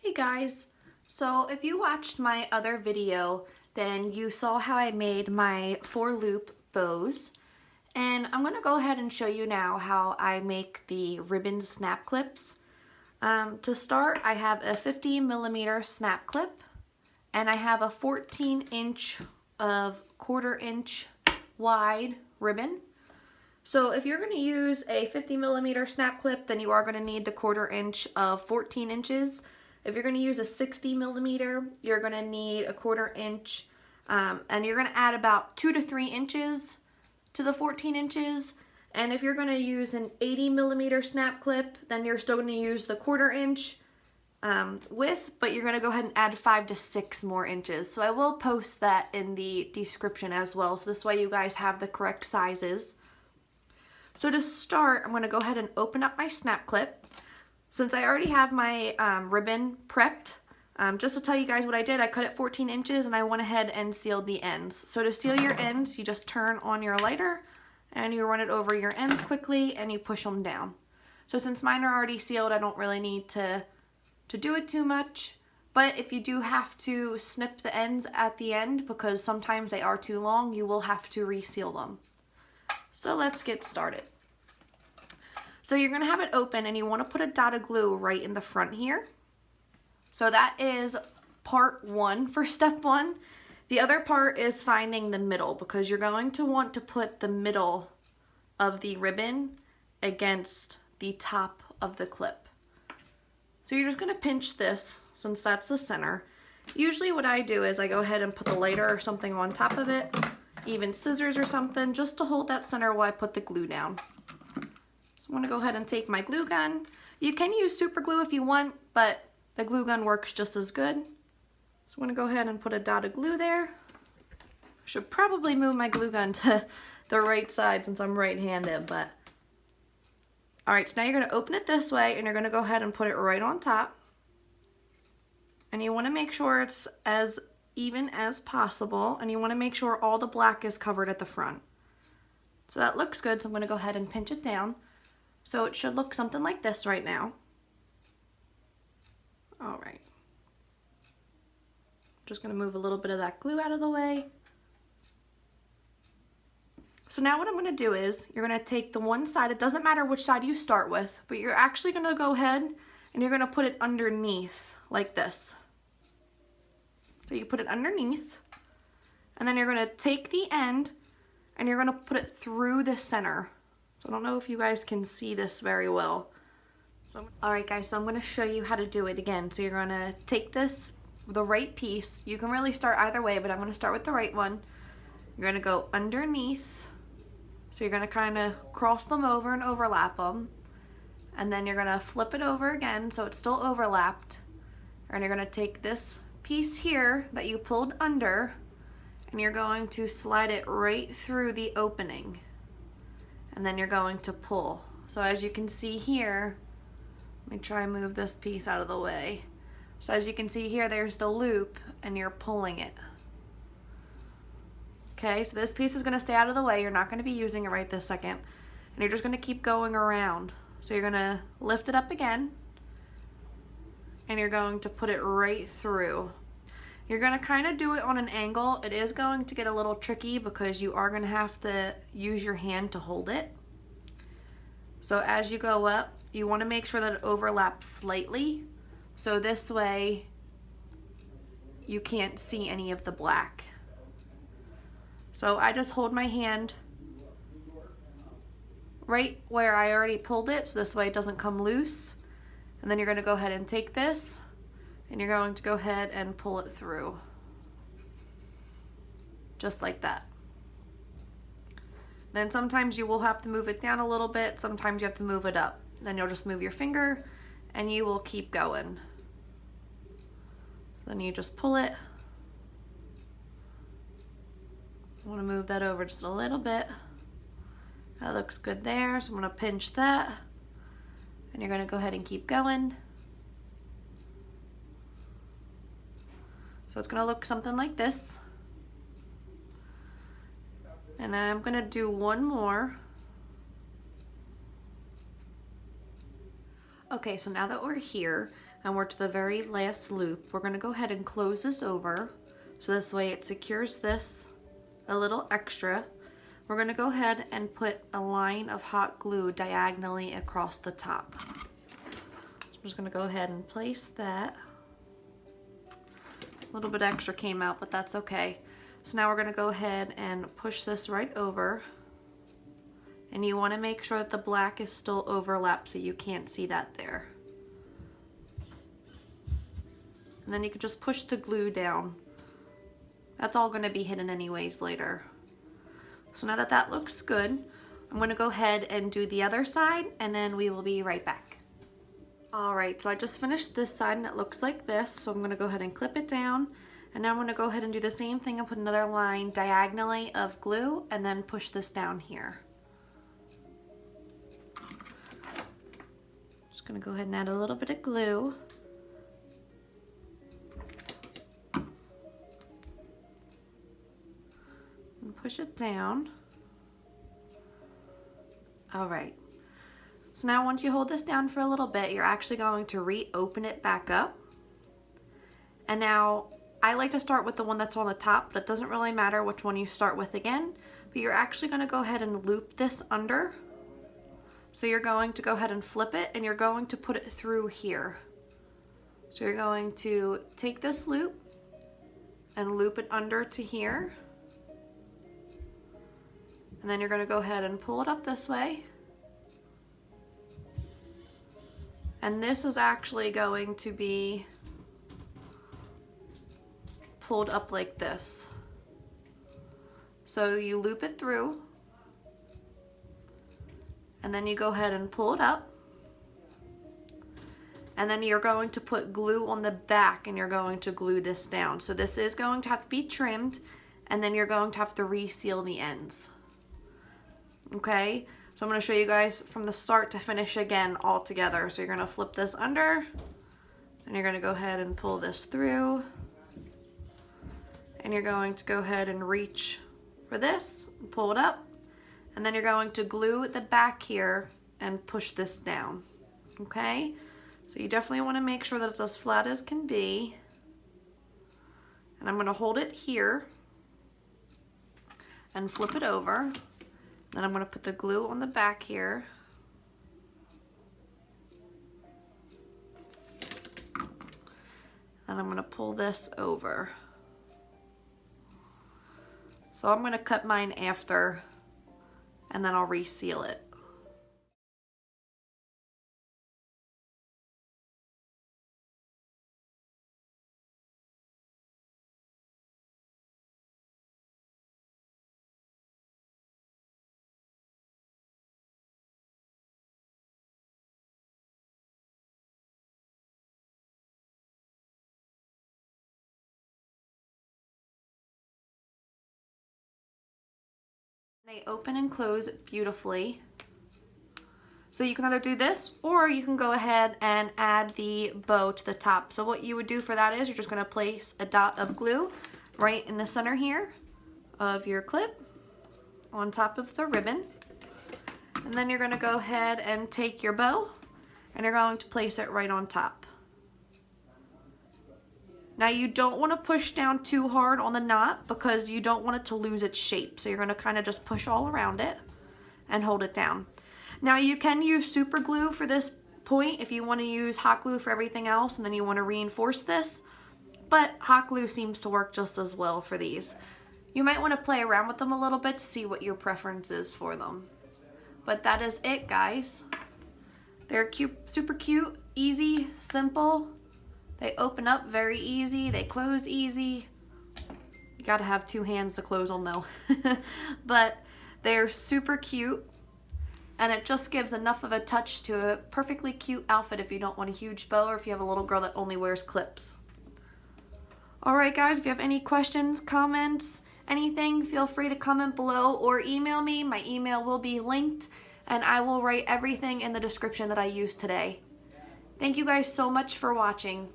Hey guys, so if you watched my other video, then you saw how I made my 4-loop bows, and I'm going to go ahead and show you now how I make the ribbon snap clips. To start, I have a 50mm snap clip, and I have a 14" of 1/4" wide ribbon. So if you're going to use a 50mm snap clip, then you are going to need the 1/4" of 14 inches. If you're going to use a 60mm, you're going to need a 1/4", and you're going to add about 2 to 3 inches to the 14 inches. And if you're going to use an 80mm snap clip, then you're still going to use the 1/4" width, but you're going to go ahead and add 5 to 6 more inches. So I will post that in the description as well, so this way you guys have the correct sizes. So to start, I'm going to go ahead and open up my snap clip. Since I already have my ribbon prepped, just to tell you guys what I did, I cut it 14 inches and I went ahead and sealed the ends. So to seal your ends, you just turn on your lighter and you run it over your ends quickly and you push them down. So since mine are already sealed, I don't really need to do it too much. But if you do have to snip the ends at the end, because sometimes they are too long, you will have to reseal them. So let's get started. So you're going to have it open and you want to put a dot of glue right in the front here. So that is part 1 for step 1. The other part is finding the middle, because you're going to want to put the middle of the ribbon against the top of the clip. So you're just going to pinch this, since that's the center. Usually what I do is I go ahead and put the lighter or something on top of it, even scissors or something, just to hold that center while I put the glue down. So I'm going to go ahead and take my glue gun. You can use super glue if you want, but the glue gun works just as good. So I'm going to go ahead and put a dot of glue there. I should probably move my glue gun to the right side since I'm right-handed, but alright, so now you're going to open it this way and you're going to go ahead and put it right on top. And you want to make sure it's as even as possible, and you want to make sure all the black is covered at the front. So that looks good, so I'm going to go ahead and pinch it down. So it should look something like this right now. Alright. Just going to move a little bit of that glue out of the way. So now what I'm going to do is, you're going to take the one side, it doesn't matter which side you start with, but you're actually going to go ahead and you're going to put it underneath, like this. So you put it underneath, and then you're going to take the end and you're going to put it through the center. So I don't know if you guys can see this very well. Alright guys, so I'm going to show you how to do it again. So you're going to take this, the right piece. You can really start either way, but I'm going to start with the right one. You're going to go underneath. So you're going to kind of cross them over and overlap them. And then you're going to flip it over again so it's still overlapped. And you're going to take this piece here that you pulled under and you're going to slide it right through the opening. And then you're going to pull. So as you can see here, let me try and move this piece out of the way. So as you can see here, there's the loop and you're pulling it. Okay, so this piece is going to stay out of the way. You're not going to be using it right this second. And you're just going to keep going around. So you're going to lift it up again. And you're going to put it right through. You're going to kind of do it on an angle. It is going to get a little tricky because you are going to have to use your hand to hold it. So as you go up, you want to make sure that it overlaps slightly. So this way you can't see any of the black. So I just hold my hand right where I already pulled it, so this way it doesn't come loose. And then you're going to go ahead and take this and you're going to go ahead and pull it through. Just like that. Then sometimes you will have to move it down a little bit, sometimes you have to move it up. Then you'll just move your finger and you will keep going. So then you just pull it. I want to move that over just a little bit. That looks good there, so I'm going to pinch that. And you're going to go ahead and keep going. So it's going to look something like this. And I'm going to do one more. Okay, so now that we're here, and we're to the very last loop. We're gonna go ahead and close this over so this way it secures this a little extra. We're gonna go ahead and put a line of hot glue diagonally across the top. So I'm just gonna go ahead and place that. A little bit extra came out, but that's okay. So now we're gonna go ahead and push this right over. And you wanna make sure that the black is still overlapped so you can't see that there. And then you can just push the glue down. That's all gonna be hidden anyways later. So now that that looks good, I'm gonna go ahead and do the other side and then we will be right back. All right, so I just finished this side and it looks like this. So I'm gonna go ahead and clip it down. And now I'm gonna go ahead and do the same thing and put another line diagonally of glue and then push this down here. Just gonna go ahead and add a little bit of glue. And push it down. All right. So now once you hold this down for a little bit, you're actually going to reopen it back up. And now I like to start with the one that's on the top, but it doesn't really matter which one you start with again, but you're actually gonna go ahead and loop this under. So you're going to go ahead and flip it and you're going to put it through here. So you're going to take this loop and loop it under to here. And then you're gonna go ahead and pull it up this way. And this is actually going to be pulled up like this. So you loop it through and then you go ahead and pull it up. And then you're going to put glue on the back and you're going to glue this down. So this is going to have to be trimmed and then you're going to have to reseal the ends. Okay? So I'm going to show you guys from the start to finish again all together. So you're going to flip this under and you're going to go ahead and pull this through. And you're going to go ahead and reach for this, and pull it up. And then you're going to glue at the back here and push this down. Okay? So you definitely want to make sure that it's as flat as can be. And I'm going to hold it here and flip it over. Then I'm going to put the glue on the back here. And I'm going to pull this over. So I'm going to cut mine after and then I'll reseal it. They open and close beautifully. So you can either do this or you can go ahead and add the bow to the top. So what you would do for that is you're just going to place a dot of glue right in the center here of your clip on top of the ribbon. And then you're going to go ahead and take your bow and you're going to place it right on top. Now you don't want to push down too hard on the knot because you don't want it to lose its shape. So you're going to kind of just push all around it and hold it down. Now you can use super glue for this point if you want to use hot glue for everything else and then you want to reinforce this. But hot glue seems to work just as well for these. You might want to play around with them a little bit to see what your preference is for them. But that is it, guys. They're cute, super cute, easy, simple. They open up very easy, they close easy. You gotta have two hands to close them though. But they're super cute and it just gives enough of a touch to a perfectly cute outfit if you don't want a huge bow or if you have a little girl that only wears clips. Alright guys, if you have any questions, comments, anything, feel free to comment below or email me. My email will be linked and I will write everything in the description that I used today. Thank you guys so much for watching.